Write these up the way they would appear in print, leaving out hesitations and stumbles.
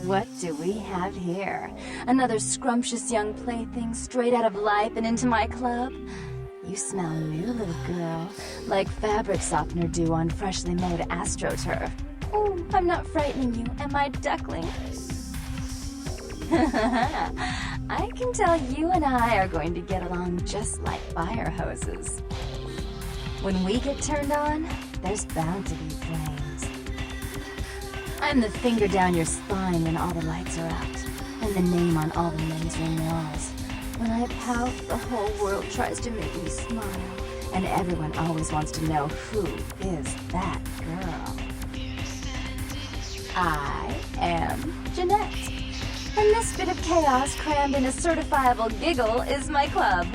What do we have here? Another scrumptious young plaything straight out of life and into my club? You smell new, little girl, like fabric softener dew on freshly mowed astroturf. Oh, I'm not frightening you, am I, duckling? I can tell you and I are going to get along just like fire hoses. When we get turned on, there's bound to be flames. I'm the finger down your spine when all the lights are out, and the name on all the men's room walls. When I pout, the whole world tries to make me smile, and everyone always wants to know who is that girl. I am Jeanette, and this bit of chaos crammed in a certifiable giggle is my club.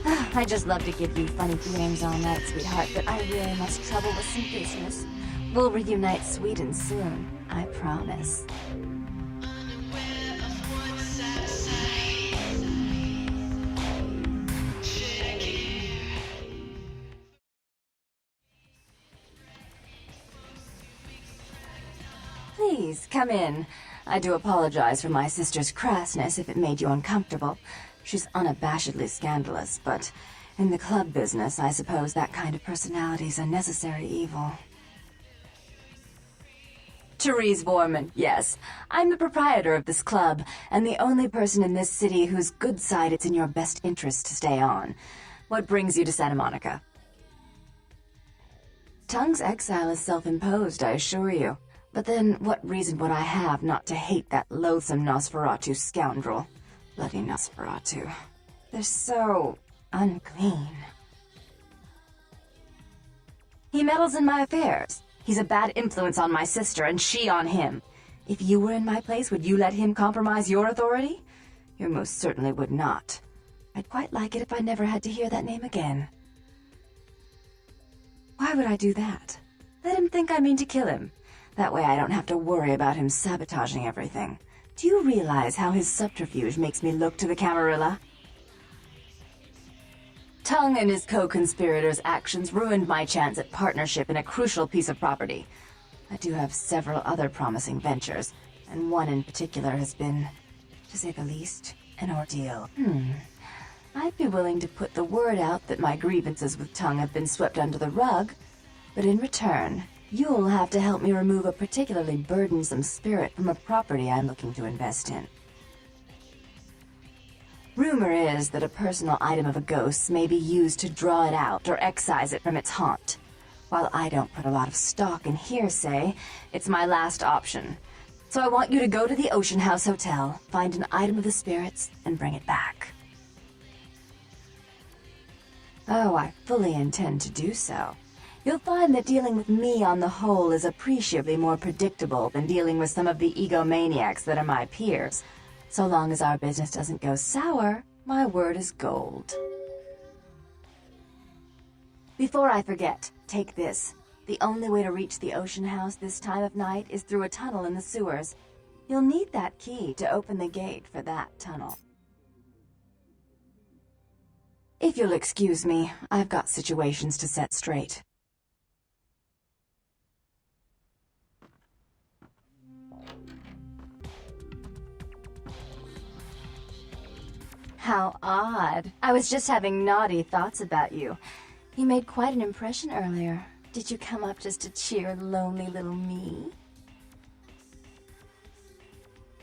I just love to give you funny feelings all night, sweetheart, but I really must trouble with some business. We'll reunite sweet and soon, I promise. Please, come in. I do apologize for my sister's crassness if it made you uncomfortable. She's unabashedly scandalous, but in the club business, I suppose that kind of personality's a necessary evil. Therese Vorman, yes. I'm the proprietor of this club, and the only person in this city whose good side it's in your best interest to stay on. What brings you to Santa Monica? Tongue's exile is self-imposed, I assure you. But then, what reason would I have not to hate that loathsome Nosferatu scoundrel? Bloody Nosferatu. They're so unclean. He meddles in my affairs. He's a bad influence on my sister, and she on him. If you were in my place, would you let him compromise your authority? You most certainly would not. I'd quite like it if I never had to hear that name again. Why would I do that? Let him think I mean to kill him. That way I don't have to worry about him sabotaging everything. Do you realize how his subterfuge makes me look to the Camarilla? Tongue and his co-conspirators' actions ruined my chance at partnership in a crucial piece of property. I do have several other promising ventures, and one in particular has been, to say the least, an ordeal. I'd be willing to put the word out that my grievances with Tongue have been swept under the rug, but in return, you'll have to help me remove a particularly burdensome spirit from a property I'm looking to invest in. Rumor is that a personal item of a ghost's may be used to draw it out or excise it from its haunt. While I don't put a lot of stock in hearsay, it's my last option. So I want you to go to the Ocean House Hotel, find an item of the spirits, and bring it back. Oh, I fully intend to do so. You'll find that dealing with me on the whole is appreciably more predictable than dealing with some of the egomaniacs that are my peers. So long as our business doesn't go sour, my word is gold. Before I forget, take this. The only way to reach the Ocean House this time of night is through a tunnel in the sewers. You'll need that key to open the gate for that tunnel. If you'll excuse me, I've got situations to set straight. How odd. I was just having naughty thoughts about you. You made quite an impression earlier. Did you come up just to cheer lonely little me?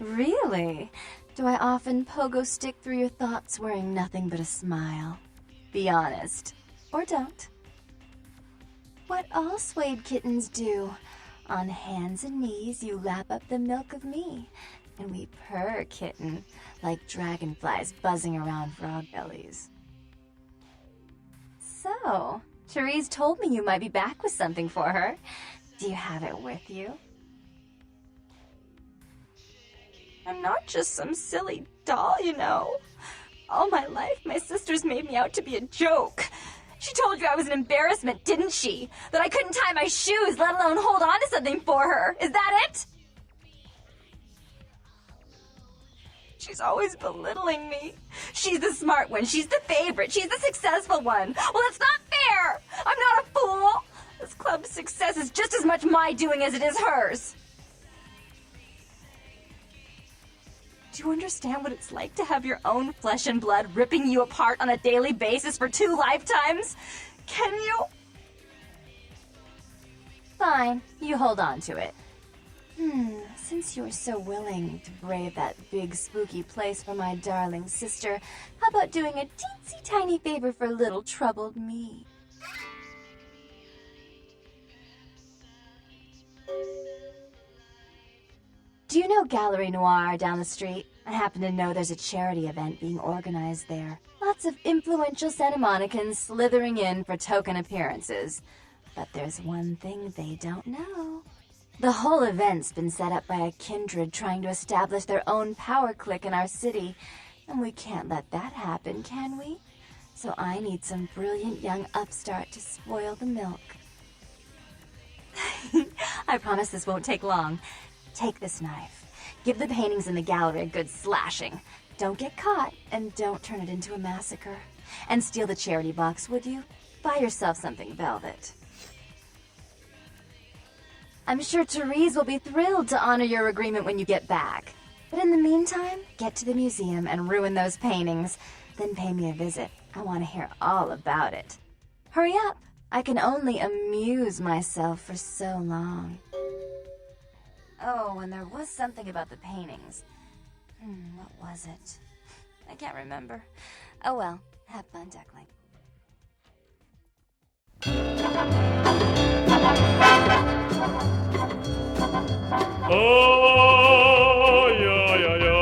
Really? Do I often pogo stick through your thoughts wearing nothing but a smile? Be honest. Or don't. What all swayed kittens do. On hands and knees you lap up the milk of me. And we purr, kitten, like dragonflies buzzing around frog bellies. So, Therese told me you might be back with something for her. Do you have it with you? I'm not just some silly doll, you know. All my life, my sisters made me out to be a joke. She told you I was an embarrassment, didn't she? That I couldn't tie my shoes, let alone hold on to something for her. Is that it? She's always belittling me. She's the smart one. She's the favorite. She's the successful one. Well, it's not fair. I'm not a fool. This club's success is just as much my doing as it is hers. Do you understand what it's like to have your own flesh and blood ripping you apart on a daily basis for 2 lifetimes? Can you? Fine, you hold on to it. Since you're so willing to brave that big spooky place for my darling sister, how about doing a teensy tiny favor for little troubled me? Do you know Gallery Noir down the street? I happen to know there's a charity event being organized there. Lots of influential Santa Monicans slithering in for token appearances. But there's one thing they don't know. The whole event's been set up by a kindred trying to establish their own power clique in our city, and we can't let that happen, can we? So I need some brilliant young upstart to spoil the milk. I promise this won't take long. Take this knife. Give the paintings in the gallery a good slashing. Don't get caught, and don't turn it into a massacre. And steal the charity box, would you? Buy yourself something velvet. I'm sure Therese will be thrilled to honor your agreement when you get back. But in the meantime, get to the museum and ruin those paintings. Then pay me a visit. I want to hear all about it. Hurry up. I can only amuse myself for so long. Oh, and there was something about the paintings. What was it? I can't remember. Oh well, have fun, Duckling. Oh, yeah, yeah, yeah.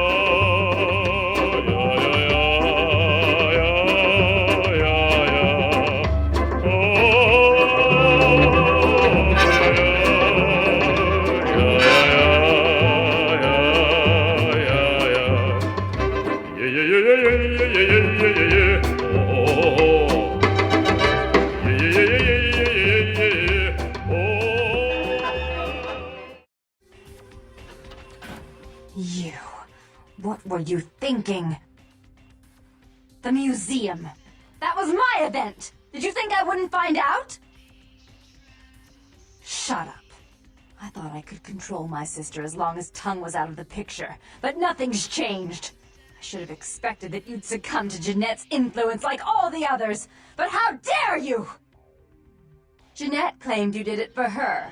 You. What were you thinking? The museum. That was my event! Did you think I wouldn't find out? Shut up. I thought I could control my sister as long as Tongue was out of the picture, but nothing's changed. I should have expected that you'd succumb to Jeanette's influence like all the others, but how dare you! Jeanette claimed you did it for her,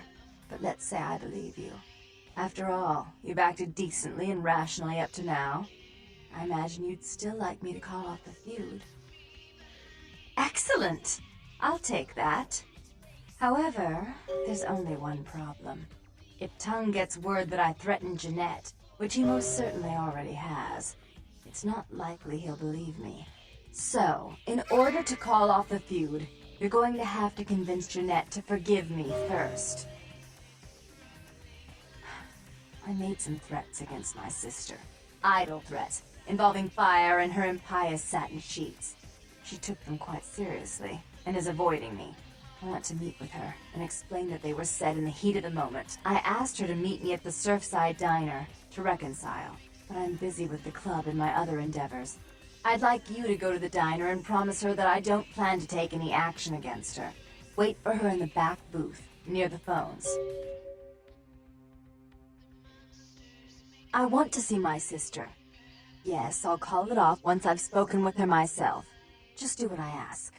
but let's say I believe you. After all, you've acted decently and rationally up to now. I imagine you'd still like me to call off the feud. Excellent! I'll take that. However, there's only one problem. If Tongue gets word that I threatened Jeanette, which he most certainly already has, it's not likely he'll believe me. So, in order to call off the feud, you're going to have to convince Jeanette to forgive me first. I made some threats against my sister. Idle threats, involving fire and her impious satin sheets. She took them quite seriously, and is avoiding me. I want to meet with her, and explain that they were said in the heat of the moment. I asked her to meet me at the Surfside Diner, to reconcile, but I'm busy with the club and my other endeavors. I'd like you to go to the diner and promise her that I don't plan to take any action against her. Wait for her in the back booth, near the phones. I want to see my sister. Yes, I'll call it off once I've spoken with her myself. Just do what I ask.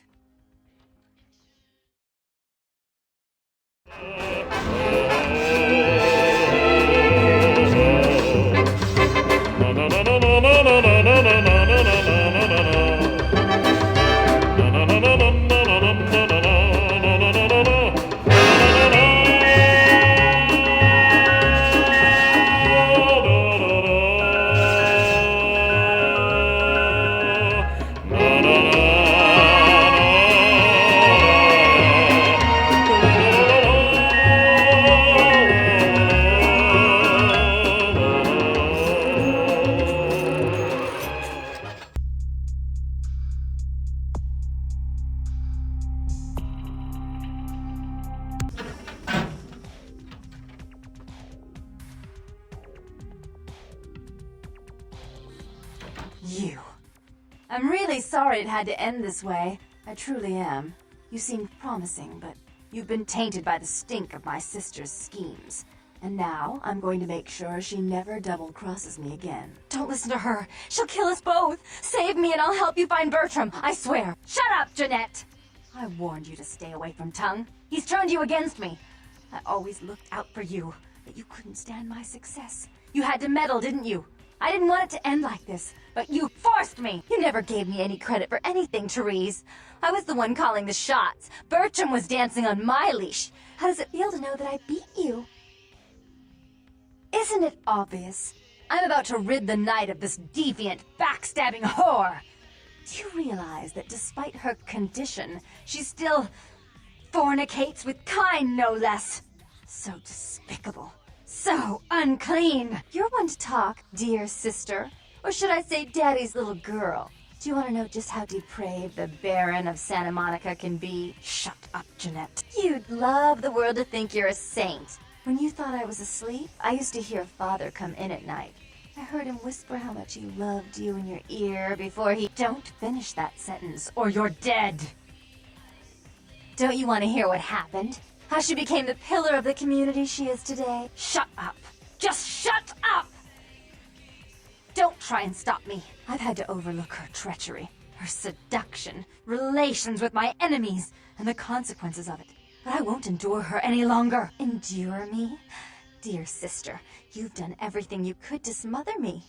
You. I'm really sorry it had to end this way. I truly am. You seemed promising, but you've been tainted by the stink of my sister's schemes. And now, I'm going to make sure she never double-crosses me again. Don't listen to her. She'll kill us both. Save me and I'll help you find Bertram. I swear. Shut up, Jeanette. I warned you to stay away from Tongue. He's turned you against me. I always looked out for you, but you couldn't stand my success. You had to meddle, didn't you? I didn't want it to end like this, but you forced me. You never gave me any credit for anything, Therese. I was the one calling the shots. Bertram was dancing on my leash. How does it feel to know that I beat you? Isn't it obvious? I'm about to rid the night of this deviant, backstabbing whore. Do you realize that despite her condition, she still fornicates with kind, no less? So despicable. So unclean. You're one to talk, dear sister. Or should I say daddy's little girl? Do you want to know just how depraved the Baron of Santa Monica can be? Shut up, Jeanette. You'd love the world to think you're a saint. When you thought I was asleep, I used to hear Father come in at night. I heard him whisper how much he loved you in your ear before he... Don't finish that sentence, or you're dead. Don't you want to hear what happened? How she became the pillar of the community she is today? Shut up. Just shut up! Don't try and stop me. I've had to overlook her treachery, her seduction, relations with my enemies, and the consequences of it. But I won't endure her any longer. Endure me? Dear sister, you've done everything you could to smother me.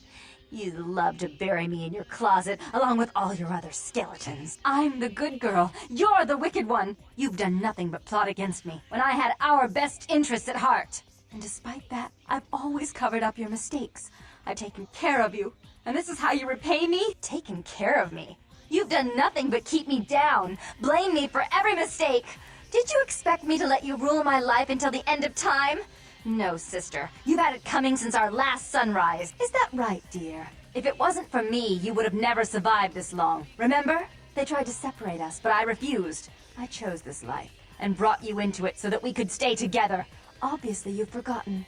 You'd love to bury me in your closet, along with all your other skeletons. I'm the good girl. You're the wicked one. You've done nothing but plot against me, when I had our best interests at heart. And despite that, I've always covered up your mistakes. I've taken care of you. And this is how you repay me? Taken care of me? You've done nothing but keep me down, blame me for every mistake. Did you expect me to let you rule my life until the end of time? No, sister. You've had it coming since our last sunrise. Is that right, dear? If it wasn't for me, you would have never survived this long. Remember? They tried to separate us, but I refused. I chose this life and brought you into it so that we could stay together. Obviously, you've forgotten.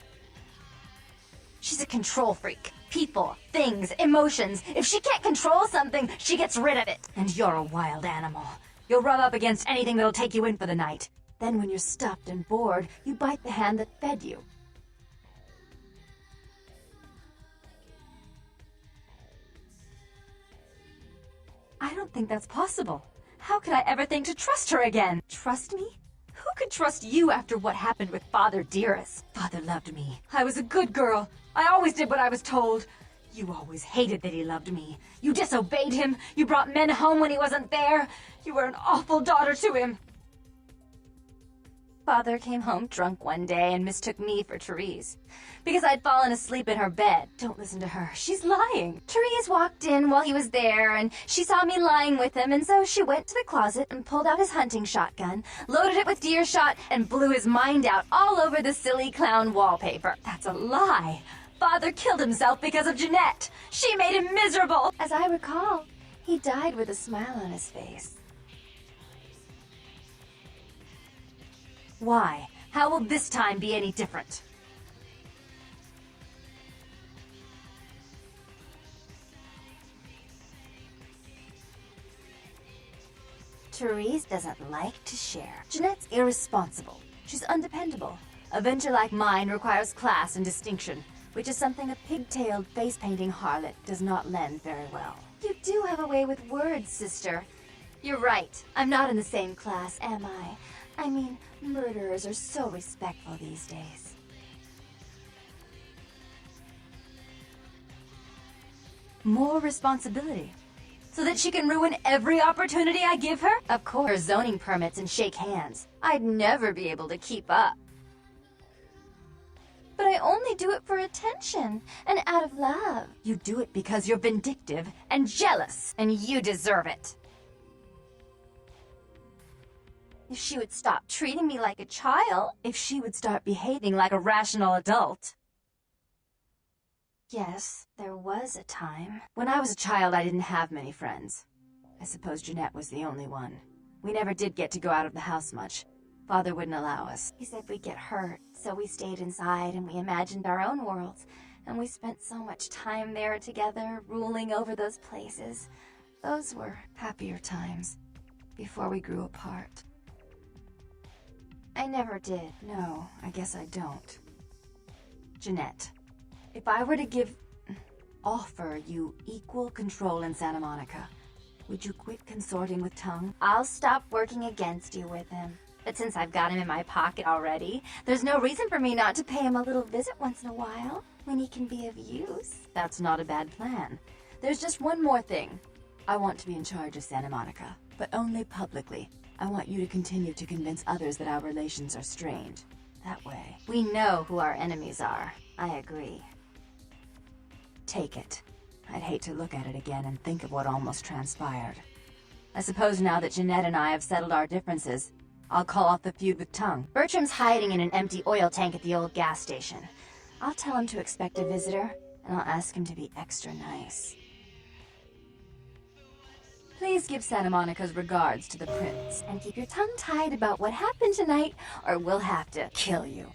She's a control freak. People, things, emotions. If she can't control something, she gets rid of it. And you're a wild animal. You'll rub up against anything that'll take you in for the night. Then when you're stuffed and bored, you bite the hand that fed you. I don't think that's possible. How could I ever think to trust her again? Trust me? Who could trust you after what happened with Father Dearest? Father loved me. I was a good girl. I always did what I was told. You always hated that he loved me. You disobeyed him. You brought men home when he wasn't there. You were an awful daughter to him. Father came home drunk one day and mistook me for Therese. Because I'd fallen asleep in her bed. Don't listen to her. She's lying. Therese walked in while he was there, and she saw me lying with him, and so she went to the closet and pulled out his hunting shotgun, loaded it with deer shot, and blew his mind out all over the silly clown wallpaper. That's a lie. Father killed himself because of Jeanette. She made him miserable. As I recall, he died with a smile on his face. Why? How will this time be any different? Therese doesn't like to share. Jeanette's irresponsible. She's undependable. A venture like mine requires class and distinction, which is something a pigtailed face-painting harlot does not lend very well. You do have a way with words, sister. You're right. I'm not in the same class, am I? I mean, murderers are so respectful these days. More responsibility. So that she can ruin every opportunity I give her? Of course, zoning permits and shake hands. I'd never be able to keep up. But I only do it for attention and out of love. You do it because you're vindictive and jealous, and you deserve it. If she would stop treating me like a child, if she would start behaving like a rational adult. Yes, there was a time. When I was a child, I didn't have many friends. I suppose Jeanette was the only one. We never did get to go out of the house much. Father wouldn't allow us. He said we'd get hurt, so we stayed inside and we imagined our own worlds. And we spent so much time there together, ruling over those places. Those were happier times, before we grew apart. I never did. No, I guess I don't. Jeanette, if I were to offer you equal control in Santa Monica, would you quit consorting with Tongue? I'll stop working against you with him. But since I've got him in my pocket already, there's no reason for me not to pay him a little visit once in a while, when he can be of use. That's not a bad plan. There's just one more thing. I want to be in charge of Santa Monica, but only publicly. I want you to continue to convince others that our relations are strained. That way. We know who our enemies are. I agree. Take it. I'd hate to look at it again and think of what almost transpired. I suppose now that Jeanette and I have settled our differences, I'll call off the feud with Tongue. Bertram's hiding in an empty oil tank at the old gas station. I'll tell him to expect a visitor, and I'll ask him to be extra nice. Please give Santa Monica's regards to the prince. And keep your tongue tied about what happened tonight, or we'll have to kill you.